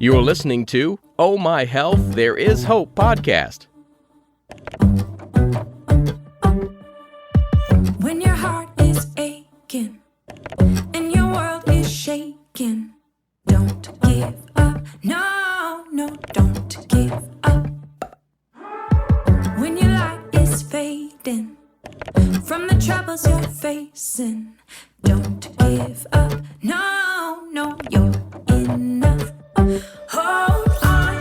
You're listening to Oh My Health, There Is Hope podcast. When your heart is aching and your world is shaking, don't give up. No, no, don't give up. When your light is fading from the troubles you're facing, don't give up. No, no, you're enough. Hold on,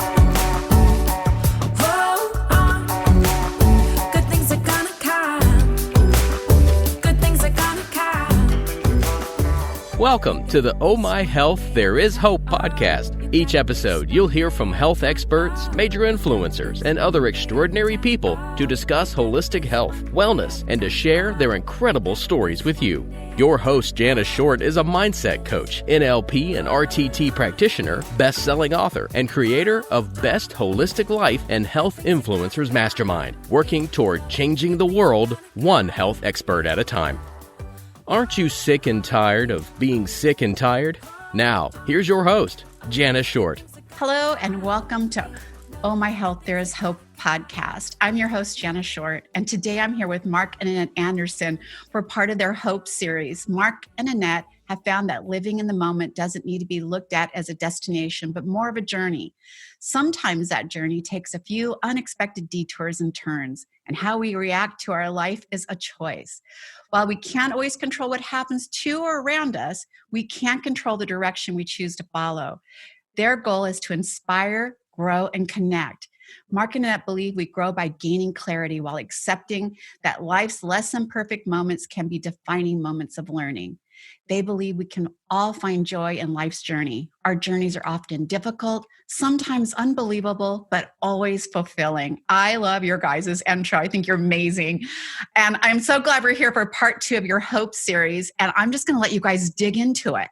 hold on. Good things are gonna come. Good things are gonna come. Welcome to the Oh My Health, There Is Hope podcast. Each episode, you'll hear from health experts, major influencers, and other extraordinary people to discuss holistic health, wellness, and to share their incredible stories with you. Your host, Jana Short, is a mindset coach, NLP and RTT practitioner, best-selling author, and creator of Best Holistic Life and Health Influencers Mastermind, working toward changing the world one health expert at a time. Aren't you sick and tired of being sick and tired? Now, here's your host, Jana Short. Hello and welcome to Oh My Health, There Is Hope podcast. I'm your host, Jana Short, and today I'm here with Mark and Annette Anderson for part of their Hope series. Mark and Annette have found that living in the moment doesn't need to be looked at as a destination, but more of a journey. Sometimes that journey takes a few unexpected detours and turns, and how we react to our life is a choice. While we can't always control what happens to or around us, we can control the direction we choose to follow. Their goal is to inspire, grow, and connect. Mark and Annette believe we grow by gaining clarity while accepting that life's less than perfect moments can be defining moments of learning. They believe we can all find joy in life's journey. Our journeys are often difficult, sometimes unbelievable, but always fulfilling. I love your guys' intro. I think you're amazing. And I'm so glad we're here for part 2 of your Hope series. And I'm just going to let you guys dig into it.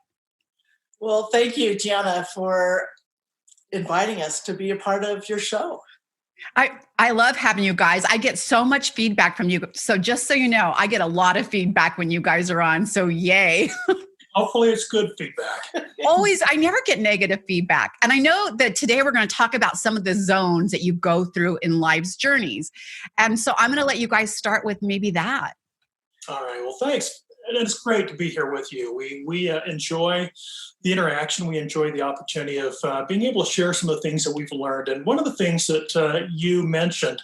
Well, thank you, Jana, for inviting us to be a part of your show. I love having you guys. I get so much feedback from you. So just so you know, I get a lot of feedback when you guys are on. So yay. Hopefully it's good feedback. Always, I never get negative feedback. And I know that today we're going to talk about some of the zones that you go through in life's journeys. And so I'm going to let you guys start with maybe that. All right. Well, thanks. And it's great to be here with you. We enjoy the interaction. We enjoy the opportunity of being able to share some of the things that we've learned. And one of the things that you mentioned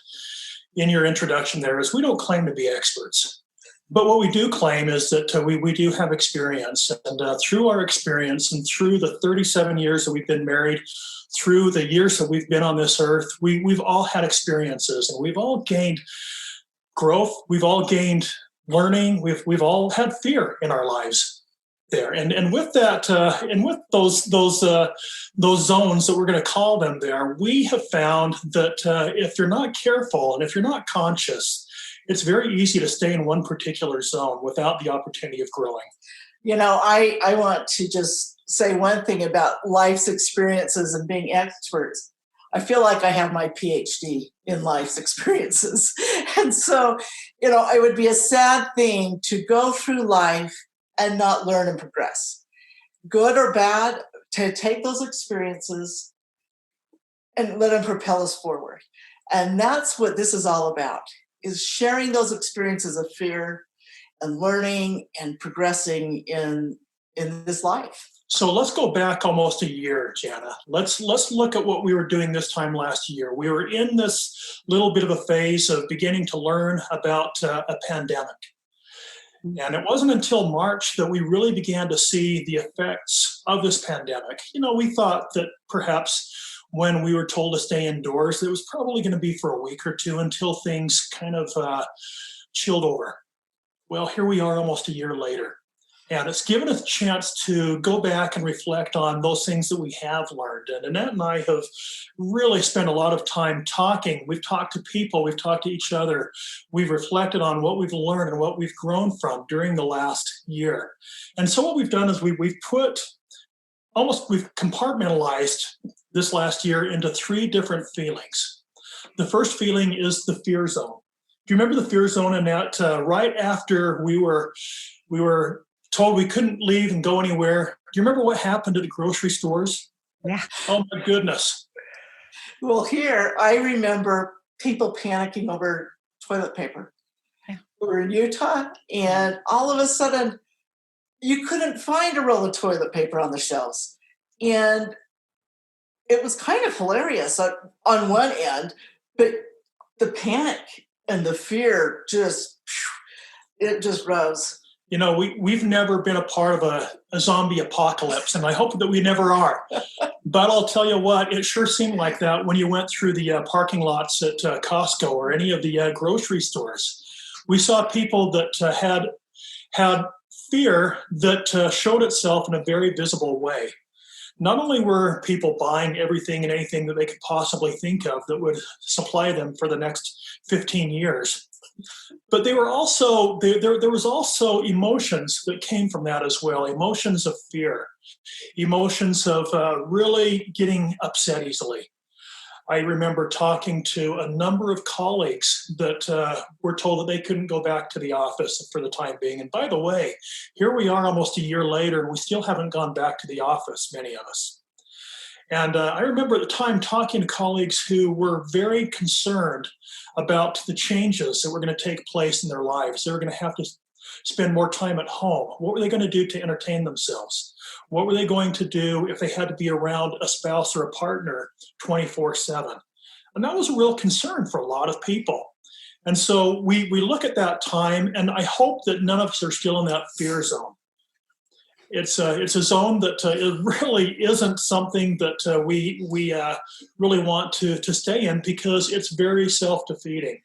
in your introduction there is we don't claim to be experts. But what we do claim is that we do have experience. And through our experience and through the 37 years that we've been married, through the years that we've been on this earth, we've all had experiences and we've all gained growth. We've all gained learning. We've all had fear in our lives there, and with that, and with those zones that we're going to call them there, we have found that if you're not careful and if you're not conscious, it's very easy to stay in one particular zone without the opportunity of growing. You know, I want to just say one thing about life's experiences and being experts. I feel like I have my PhD in life's experiences. And so, you know, it would be a sad thing to go through life and not learn and progress. Good or bad, to take those experiences and let them propel us forward. And that's what this is all about, is sharing those experiences of fear and learning and progressing in this life. So let's go back almost a year, Jana. Let's look at what we were doing this time last year. We were in this little bit of a phase of beginning to learn about a pandemic. And it wasn't until March that we really began to see the effects of this pandemic. You know, we thought that perhaps when we were told to stay indoors, it was probably going to be for a week or two until things kind of chilled over. Well, here we are almost a year later. And it's given us a chance to go back and reflect on those things that we have learned. And Annette and I have really spent a lot of time talking. We've talked to people. We've talked to each other. We've reflected on what we've learned and what we've grown from during the last year. And so what we've done is we've compartmentalized this last year into 3 different feelings. The first feeling is the fear zone. Do you remember the fear zone, Annette? Right after we were told we couldn't leave and go anywhere. Do you remember what happened at the grocery stores? Yeah. Oh my goodness. Well, here I remember people panicking over toilet paper. Yeah. We're in Utah, and all of a sudden, you couldn't find a roll of toilet paper on the shelves. And it was kind of hilarious on one end, but the panic and the fear just rose. You know, we've never been a part of a zombie apocalypse, and I hope that we never are. But I'll tell you what, it sure seemed like that when you went through the parking lots at Costco or any of the grocery stores. We saw people that had fear that showed itself in a very visible way. Not only were people buying everything and anything that they could possibly think of that would supply them for the next 15 years, but they were also there was also emotions that came from that as well. Emotions of fear, emotions of really getting upset easily. I remember talking to a number of colleagues that were told that they couldn't go back to the office for the time being. And by the way, here we are almost a year later, and we still haven't gone back to the office, many of us. And I remember at the time talking to colleagues who were very concerned about the changes that were going to take place in their lives. They were going to have to spend more time at home. What were they going to do to entertain themselves? What were they going to do if they had to be around a spouse or a partner 24/7? And that was a real concern for a lot of people. And so we look at that time, and I hope that none of us are still in that fear zone. It's a zone that it really isn't something that we really want to stay in, because it's very self-defeating.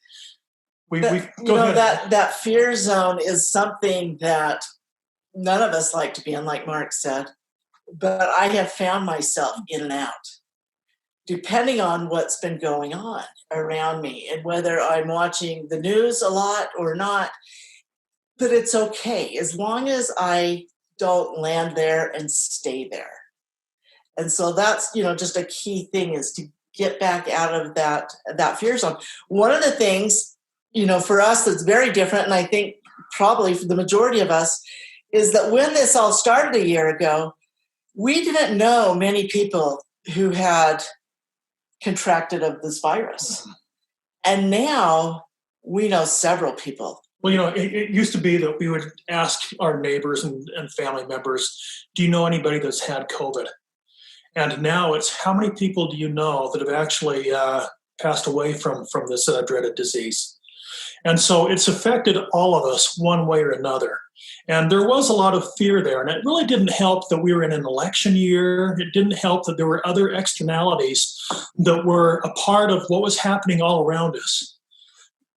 That fear zone is something that none of us like to be in, like Mark said. But I have found myself in and out, depending on what's been going on around me and whether I'm watching the news a lot or not. But it's okay as long as I don't land there and stay there. And so that's, just a key thing, is to get back out of that fear zone. One of the things, for us that's very different, and I think probably for the majority of us, is that when this all started a year ago, we didn't know many people who had contracted of this virus. And now we know several people. Well, it used to be that we would ask our neighbors and family members, do you know anybody that's had COVID? And now it's, how many people do you know that have actually passed away from this dreaded disease? And so it's affected all of us one way or another. And there was a lot of fear there. And it really didn't help that we were in an election year. It didn't help that there were other externalities that were a part of what was happening all around us.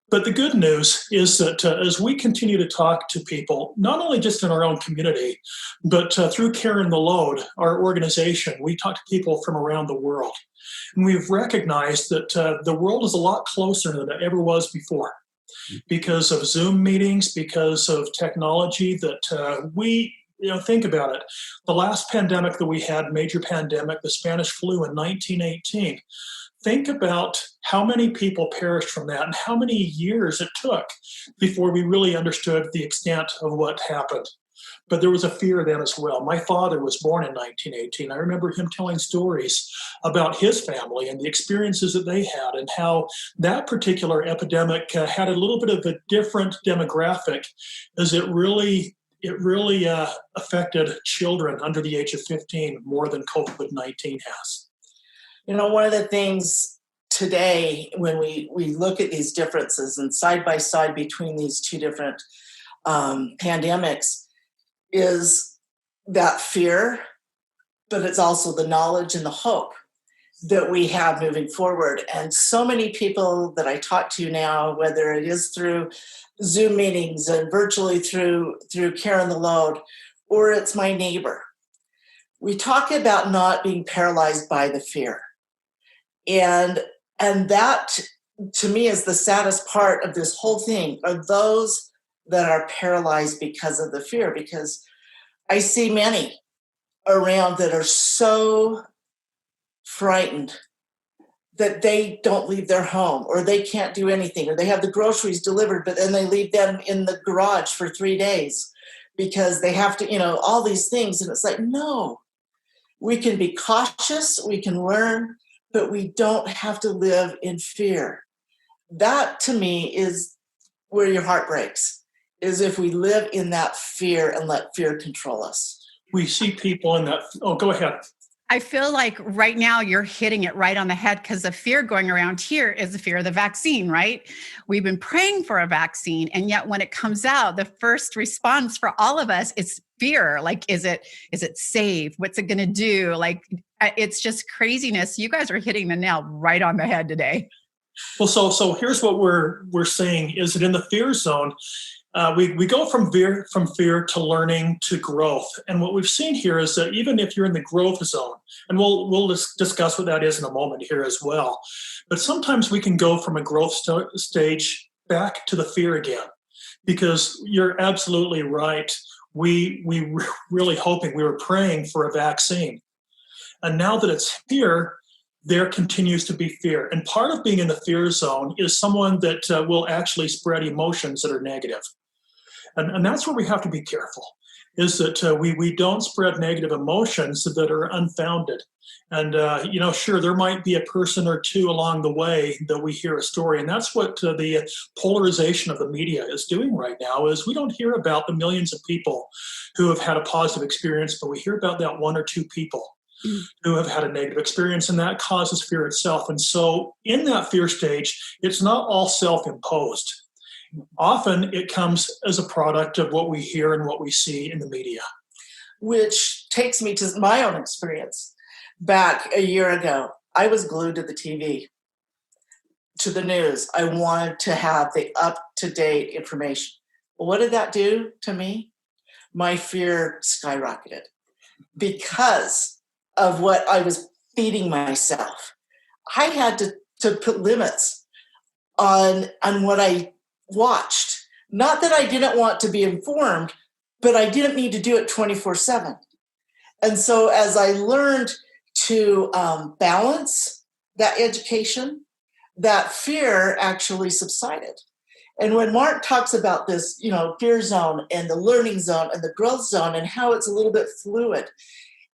But the good news is that as we continue to talk to people, not only just in our own community, but through Carrying the Load, our organization, we talk to people from around the world. And we've recognized that the world is a lot closer than it ever was before, because of Zoom meetings, because of technology that we, think about it. The last pandemic that we had, major pandemic, the Spanish flu in 1918, think about how many people perished from that and how many years it took before we really understood the extent of what happened. But there was a fear then as well. My father was born in 1918. I remember him telling stories about his family and the experiences that they had, and how that particular epidemic had a little bit of a different demographic, as it really affected children under the age of 15 more than COVID-19 has. One of the things today, when we look at these differences and side by side between these two different pandemics, is that fear, but it's also the knowledge and the hope that we have moving forward. And so many people that I talk to now, whether it is through Zoom meetings and virtually through Carrying the Load, or it's my neighbor, we talk about not being paralyzed by the fear. And that, to me, is the saddest part of this whole thing, are those that are paralyzed because of the fear. Because I see many around that are so frightened that they don't leave their home, or they can't do anything, or they have the groceries delivered, but then they leave them in the garage for 3 days because they have to, all these things. And it's like, no, We can be cautious, we can learn, but we don't have to live in fear. That, to me, is where your heart breaks, is if we live in that fear and let fear control us. We see people in that. Oh, go ahead. I feel like right now you're hitting it right on the head, because the fear going around here is the fear of the vaccine, right? We've been praying for a vaccine, and yet when it comes out, the first response for all of us is fear. Like, is it safe? What's it going to do? Like, it's just craziness. You guys are hitting the nail right on the head today. Well, so here's what we're saying is that in the fear zone, we go from fear to learning to growth. And what we've seen here is that even if you're in the growth zone, and we'll discuss what that is in a moment here as well, but sometimes we can go from a growth stage back to the fear again, because you're absolutely right. We were really hoping, we were praying for a vaccine. And now that it's here, there continues to be fear. And part of being in the fear zone is someone that will actually spread emotions that are negative. And that's where we have to be careful, is that we don't spread negative emotions that are unfounded. And, sure, there might be a person or two along the way that we hear a story. And that's what the polarization of the media is doing right now, is we don't hear about the millions of people who have had a positive experience, but we hear about that one or two people who have had a negative experience, and that causes fear itself. And so in that fear stage, it's not all self-imposed. Often it comes as a product of what we hear and what we see in the media. Which takes me to my own experience. Back a year ago, I was glued to the TV, to the news. I wanted to have the up-to-date information. Well, what did that do to me? My fear skyrocketed because of what I was feeding myself. I had to put limits on what I watched. Not that I didn't want to be informed, but I didn't need to do it 24/7. And so as I learned to balance that education, that fear actually subsided. And when Mark talks about this, fear zone and the learning zone and the growth zone and how it's a little bit fluid,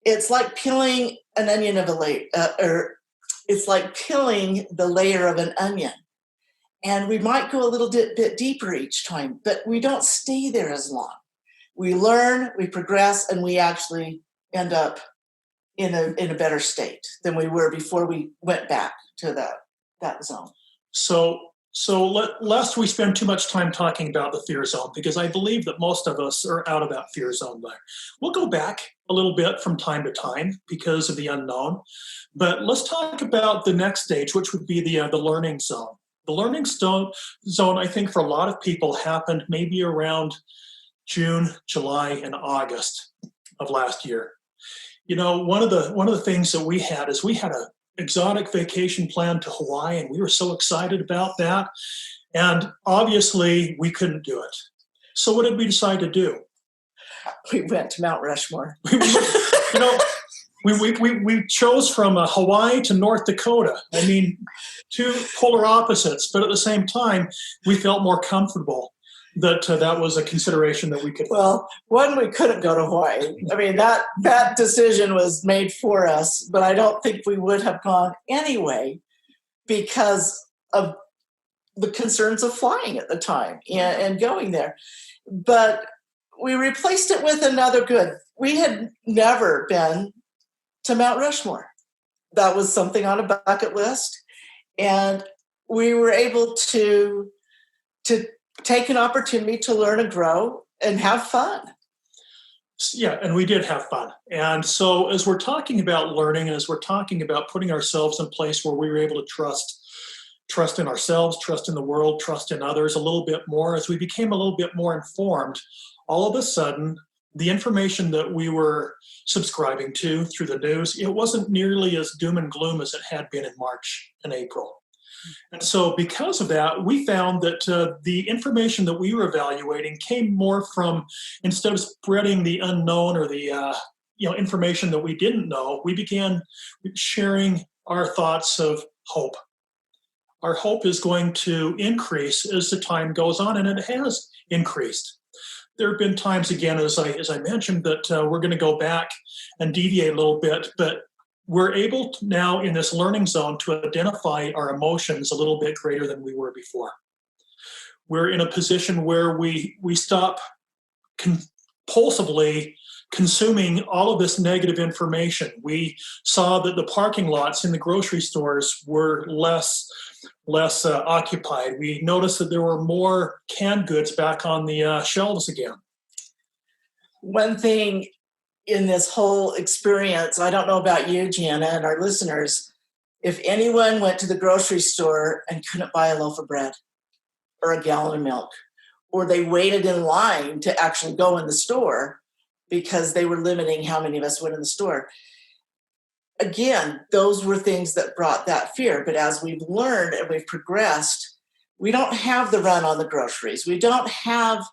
it's like peeling an onion of a layer, or it's like peeling the layer of an onion. And we might go a little bit deeper each time, but we don't stay there as long. We learn, we progress, and we actually end up in a better state than we were before we went back to that zone. So lest we spend too much time talking about the fear zone, because I believe that most of us are out of that fear zone there. We'll go back a little bit from time to time because of the unknown. But let's talk about the next stage, which would be the learning zone. The learning zone, I think, for a lot of people happened maybe around June, July, and August of last year. One of the things that we had is we had a exotic vacation plan to Hawaii, and we were so excited about that. And obviously, we couldn't do it. So what did we decide to do? We went to Mount Rushmore. We chose from Hawaii to North Dakota. I mean, two polar opposites, but at the same time, we felt more comfortable that was a consideration that we could. Well, one, we couldn't go to Hawaii. I mean, that decision was made for us, but I don't think we would have gone anyway because of the concerns of flying at the time and going there. But we replaced it with another good. We had never been to Mount Rushmore. That was something on a bucket list. And we were able to take an opportunity to learn and grow and have fun. Yeah, and we did have fun. And so as we're talking about learning, and as we're talking about putting ourselves in a place where we were able to trust in ourselves, trust in the world, trust in others a little bit more, as we became a little bit more informed, all of a sudden, the information that we were subscribing to through the news, it wasn't nearly as doom and gloom as it had been in March and April. And so because of that, we found that the information that we were evaluating came more from, instead of spreading the unknown or the information that we didn't know, we began sharing our thoughts of hope. Our hope is going to increase as the time goes on, and it has increased. there have been times, again, as I mentioned, that we're going to go back and deviate a little bit, but we're able to now in this learning zone to identify our emotions a little bit greater than we were before. We're in a position where we stop compulsively consuming all of this negative information. We saw that the parking lots in the grocery stores were less occupied. We noticed that there were more canned goods back on the shelves again. One thing in this whole experience, I don't know about you, Jana, and our listeners, if anyone went to the grocery store and couldn't buy a loaf of bread or a gallon of milk, or they waited in line to actually go in the store because they were limiting how many of us went in the store. Again, those were things that brought that fear. But as we've learned and we've progressed, we don't have the run on the groceries. We don't have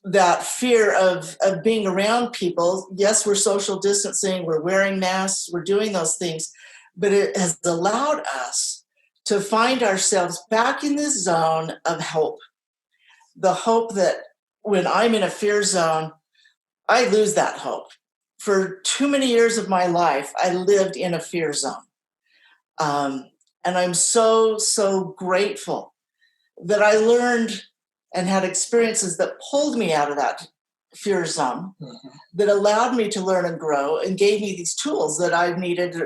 that fear of being around people. Yes, we're social distancing, we're wearing masks, we're doing those things, but it has allowed us to find ourselves back in this zone of hope. The hope that when I'm in a fear zone, I lose that hope. For too many years of my life, I lived in a fear zone. And I'm so, so grateful that I learned and had experiences that pulled me out of that fear zone, that allowed me to learn and grow and gave me these tools that I've needed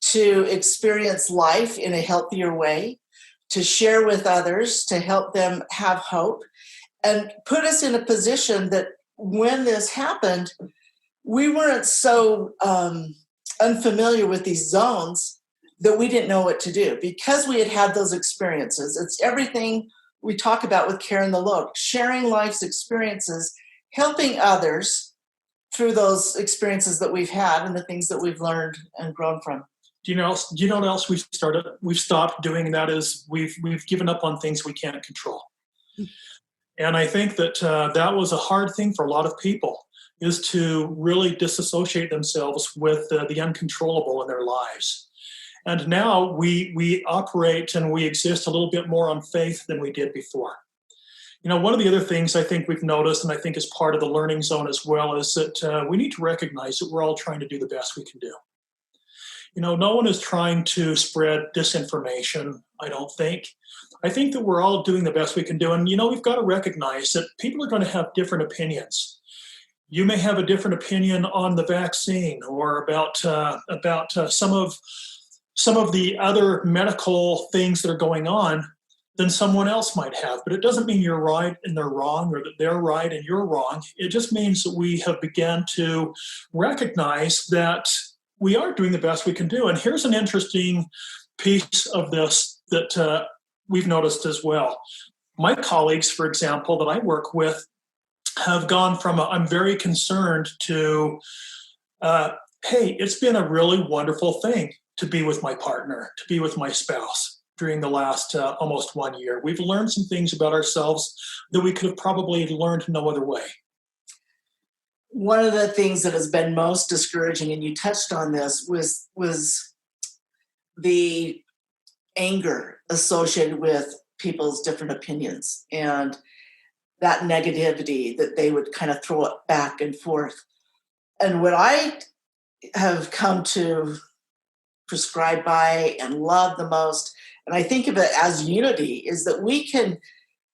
to experience life in a healthier way, to share with others, to help them have hope, and put us in a position that when this happened, we weren't so unfamiliar with these zones that we didn't know what to do. Because we had had those experiences, it's everything we talk about with Care in the Load, sharing life's experiences, helping others through those experiences that we've had and the things that we've learned and grown from. Do you know what else we've started? We've stopped doing that is we've given up on things we can't control. And I think that that was a hard thing for a lot of people, is to really disassociate themselves with the uncontrollable in their lives. And now we operate and we exist a little bit more on faith than we did before. You know, one of the other things I think we've noticed, and I think is part of the learning zone as well, is that we need to recognize that we're all trying to do the best we can do. You know, no one is trying to spread disinformation, I don't think. I think that we're all doing the best we can do. And, you know, we've got to recognize that people are going to have different opinions. You may have a different opinion on the vaccine or about some of the other medical things that are going on than someone else might have. But it doesn't mean you're right and they're wrong, or that they're right and you're wrong. It just means that we have begun to recognize that we are doing the best we can do. And here's an interesting piece of this that we've noticed as well. My colleagues, for example, that I work with have gone from I'm very concerned to, hey, it's been a really wonderful thing to be with my partner, to be with my spouse during the last almost 1 year. We've learned some things about ourselves that we could have probably learned no other way. One of the things that has been most discouraging, and you touched on this, was the anger associated with people's different opinions and that negativity that they would kind of throw it back and forth. And what I have come to prescribe by and love the most, and I think of it as unity, is that we can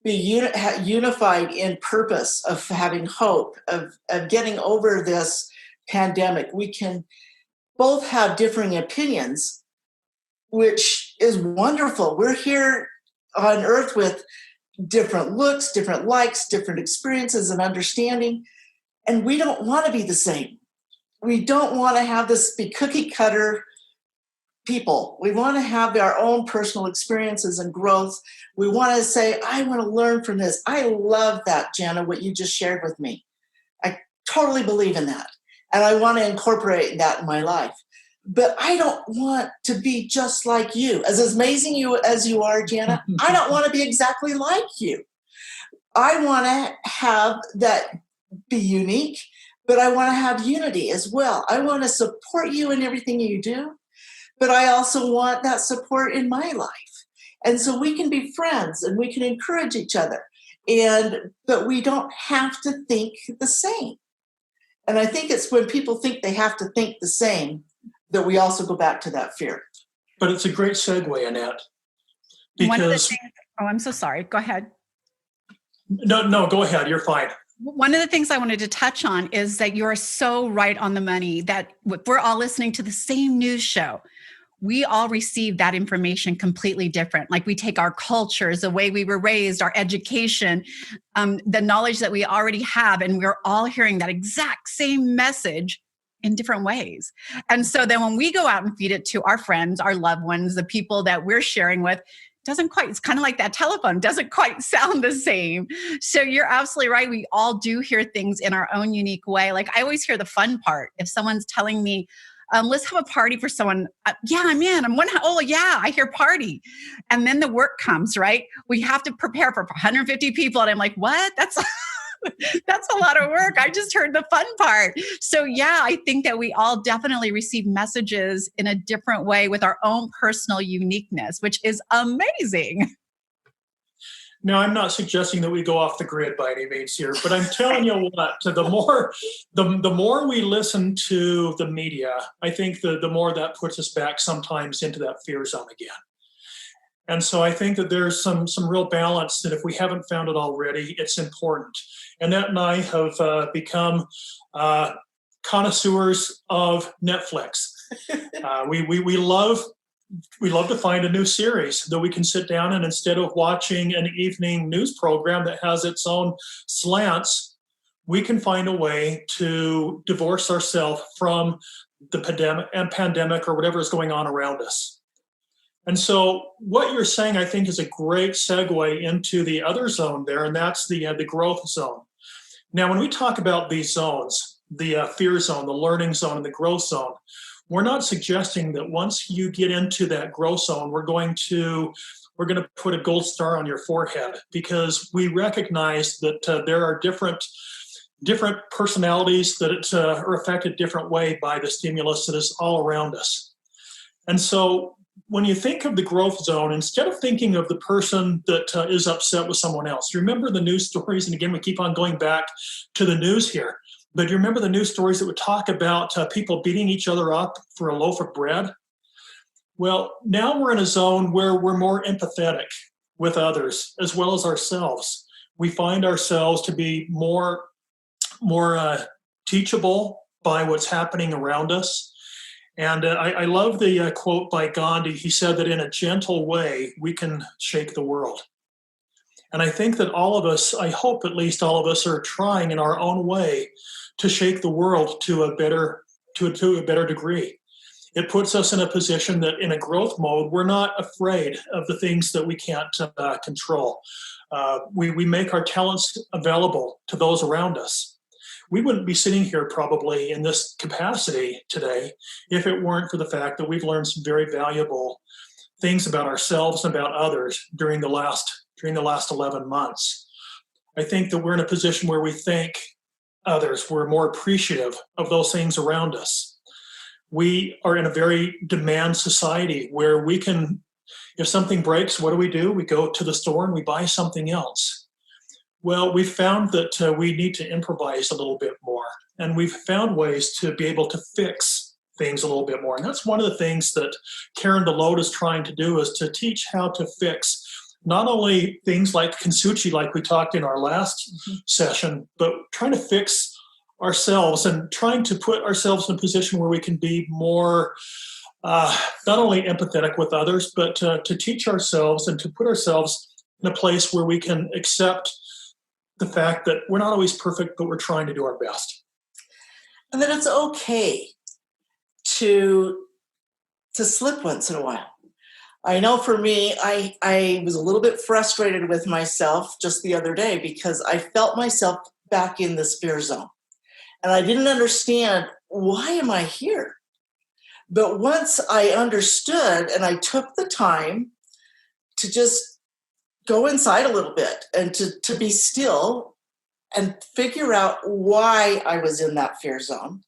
be unified in purpose of having hope, of getting over this pandemic. We can both have differing opinions, which is wonderful. We're here on earth with different looks, different likes, different experiences and understanding, and we don't want to be the same. We don't want to have this be cookie cutter people. We want to have our own personal experiences and growth. We want to say, I want to learn from this. I love that, Jana, what you just shared with me. I totally believe in that. And I want to incorporate that in my life. But I don't want to be just like you. As amazing as you are, Jana, I don't want to be exactly like you. I want to have that be unique, but I want to have unity as well. I want to support you in everything you do, but I also want that support in my life. And so we can be friends and we can encourage each other. But we don't have to think the same. And I think it's when people think they have to think the same that we also go back to that fear. But it's a great segue, Annette. One of the things, I'm so sorry. Go ahead. No, go ahead. You're fine. One of the things I wanted to touch on is that you're so right on the money that we're all listening to the same news show. We all receive that information completely different. Like we take our cultures, the way we were raised, our education, the knowledge that we already have, and we're all hearing that exact same message in different ways. And so then when we go out and feed it to our friends, our loved ones, the people that we're sharing with, it's kind of like that telephone, doesn't quite sound the same. So you're absolutely right. We all do hear things in our own unique way. Like I always hear the fun part. If someone's telling me, let's have a party for someone. Yeah, I'm in. Oh yeah, I hear party. And then the work comes, right? We have to prepare for 150 people. And I'm like, what? That's a lot of work. I just heard the fun part. So yeah, I think that we all definitely receive messages in a different way with our own personal uniqueness, which is amazing. Now, I'm not suggesting that we go off the grid by any means here, but I'm telling you what, the more we listen to the media, I think the more that puts us back sometimes into that fear zone again. And so I think that there's some real balance that if we haven't found it already, it's important. Annette and I have become connoisseurs of Netflix. We love to find a new series that we can sit down and instead of watching an evening news program that has its own slants, we can find a way to divorce ourselves from the pandemic or whatever is going on around us. And so what you're saying, I think, is a great segue into the other zone there, and that's the growth zone. Now, when we talk about these zones, the fear zone, the learning zone, and the growth zone, we're not suggesting that once you get into that growth zone, we're going to put a gold star on your forehead, because we recognize that there are different personalities that are affected different way by the stimulus that is all around us. And so when you think of the growth zone, instead of thinking of the person that is upset with someone else, you remember the news stories, and again, we keep on going back to the news here, but you remember the news stories that would talk about people beating each other up for a loaf of bread? Well, now we're in a zone where we're more empathetic with others as well as ourselves. We find ourselves to be more teachable by what's happening around us. And I love the quote by Gandhi. He said that in a gentle way, we can shake the world. And I think that all of us, I hope at least all of us, are trying in our own way to shake the world to a better degree. It puts us in a position that in a growth mode, we're not afraid of the things that we can't control. We make our talents available to those around us. We wouldn't be sitting here probably in this capacity today if it weren't for the fact that we've learned some very valuable things about ourselves and about others during the last 11 months. I think that we're in a position where we thank others. We're more appreciative of those things around us. We are in a very demand society where we can, if something breaks, what do? We go to the store and we buy something else. Well, we've found that we need to improvise a little bit more, and we've found ways to be able to fix things a little bit more. And that's one of the things that Karen DeLoad is trying to do, is to teach how to fix not only things like Kintsugi, like we talked in our last session, but trying to fix ourselves and trying to put ourselves in a position where we can be more not only empathetic with others, but to teach ourselves and to put ourselves in a place where we can accept the fact that we're not always perfect, but we're trying to do our best. And that it's okay to slip once in a while. I know for me, I was a little bit frustrated with myself just the other day because I felt myself back in this fear zone. And I didn't understand, why am I here? But once I understood and I took the time to just go inside a little bit and to be still and figure out why I was in that fear zone.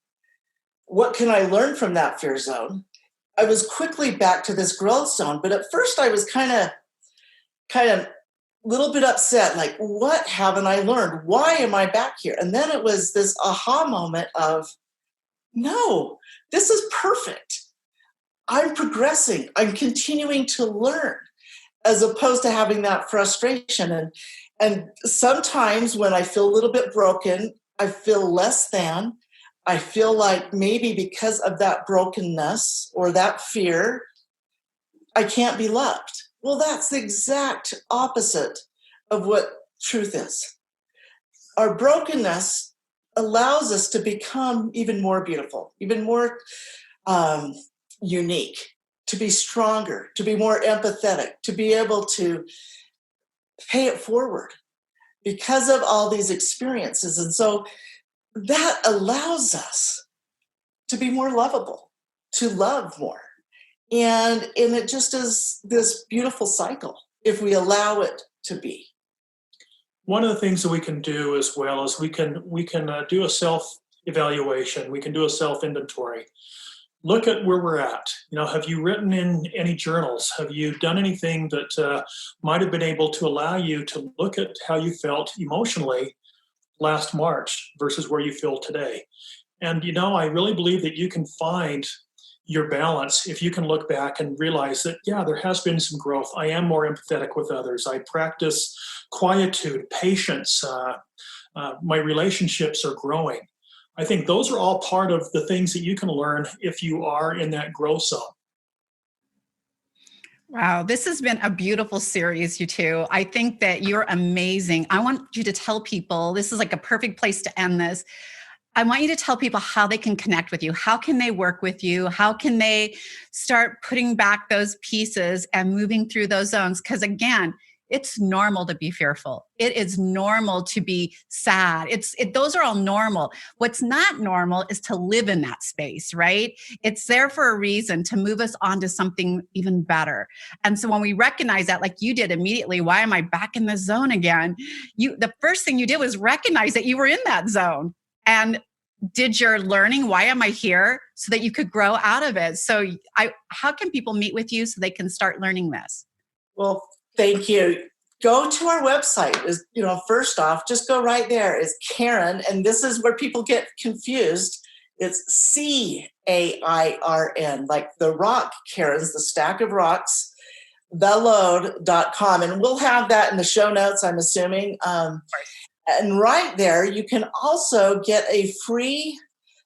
What can I learn from that fear zone? I was quickly back to this growth zone, but at first I was kind of little bit upset, like, what haven't I learned? Why am I back here? And then it was this aha moment of, no, this is perfect. I'm progressing. I'm continuing to learn, as opposed to having that frustration. And sometimes when I feel a little bit broken, I feel less than. I feel like maybe because of that brokenness or that fear, I can't be loved. Well, that's the exact opposite of what truth is. Our brokenness allows us to become even more beautiful, even more unique, to be stronger, to be more empathetic, to be able to pay it forward because of all these experiences. And so that allows us to be more lovable, to love more. And it just is this beautiful cycle if we allow it to be. One of the things that we can do as well is we can do a self-evaluation. We can do a self-inventory. Look at where we're at. Have you written in any journals? Have you done anything that might have been able to allow you to look at how you felt emotionally last March versus where you feel today? And, I really believe that you can find your balance if you can look back and realize that, yeah, there has been some growth. I am more empathetic with others. I practice quietude, patience. My relationships are growing. I think those are all part of the things that you can learn if you are in that growth zone. Wow, this has been a beautiful series, you two. I think that you're amazing. I want you to tell people, this is like a perfect place to end this. I want you to tell people how they can connect with you. How can they work with you? How can they start putting back those pieces and moving through those zones? Because again, it's normal to be fearful. It is normal to be sad. Those are all normal. What's not normal is to live in that space, right? It's there for a reason, to move us on to something even better. And so when we recognize that, like you did immediately, why am I back in the zone again? The first thing you did was recognize that you were in that zone. And did your learning, why am I here, so that you could grow out of it. So how can people meet with you so they can start learning this? Well, thank you. Go to our website. First off, just go right there. It's Karen, and this is where people get confused. It's CAIRN, like the rock Karens, the stack of rocks, theload.com. And we'll have that in the show notes, I'm assuming. And right there, you can also get a free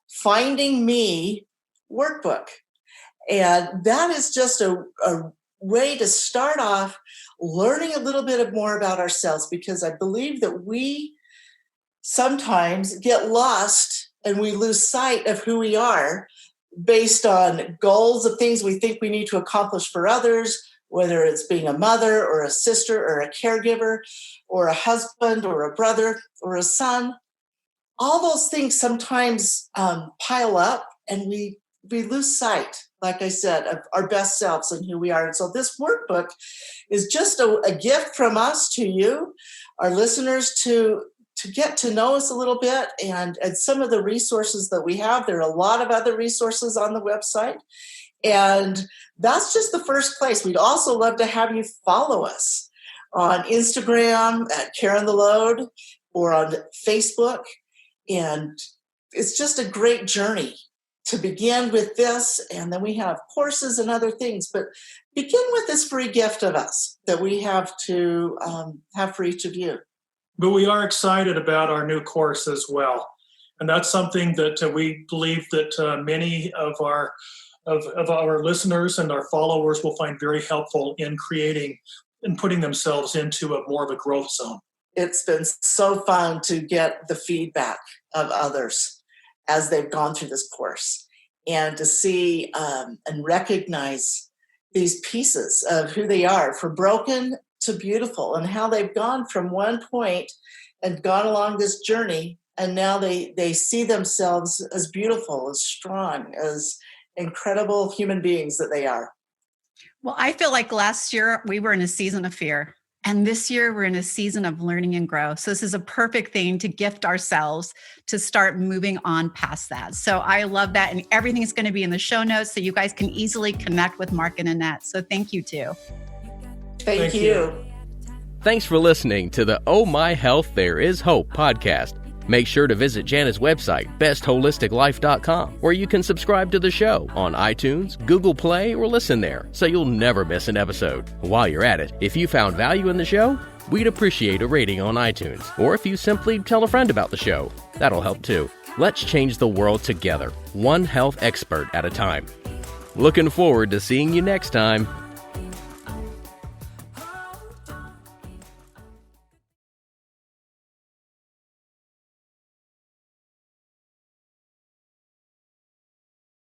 Finding Me workbook. And that is just a way to start off learning a little bit more about ourselves, because I believe that we sometimes get lost and we lose sight of who we are based on goals of things we think we need to accomplish for others, whether it's being a mother or a sister or a caregiver or a husband or a brother or a son. All those things sometimes pile up, and we lose sight, like I said, of our best selves and who we are. And so this workbook is just a gift from us to you, our listeners, to get to know us a little bit, and some of the resources that we have. There are a lot of other resources on the website. And that's just the first place. We'd also love to have you follow us on Instagram at Karen the Load, or on Facebook. And it's just a great journey to begin with this. And then we have courses and other things, but begin with this free gift of us that we have to have for each of you. But we are excited about our new course as well. And that's something that we believe that many of our listeners and our followers will find very helpful in creating and putting themselves into more of a growth zone. It's been so fun to get the feedback of others as they've gone through this course, and to see and recognize these pieces of who they are, from broken to beautiful, and how they've gone from one point and gone along this journey, and now they see themselves as beautiful, as strong, as incredible human beings that they are. Well, I feel like last year we were in a season of fear, and this year we're in a season of learning and growth. So this is a perfect thing to gift ourselves to start moving on past that. So I love that. And everything is going to be in the show notes so you guys can easily connect with Mark and Annette. So thank you too. Thank you. Thanks for listening to the Oh My Health There Is Hope podcast. Make sure to visit Jana's website, bestholisticlife.com, where you can subscribe to the show on iTunes, Google Play, or listen there so you'll never miss an episode. While you're at it, if you found value in the show, we'd appreciate a rating on iTunes, or if you simply tell a friend about the show. That'll help too. Let's change the world together, one health expert at a time. Looking forward to seeing you next time.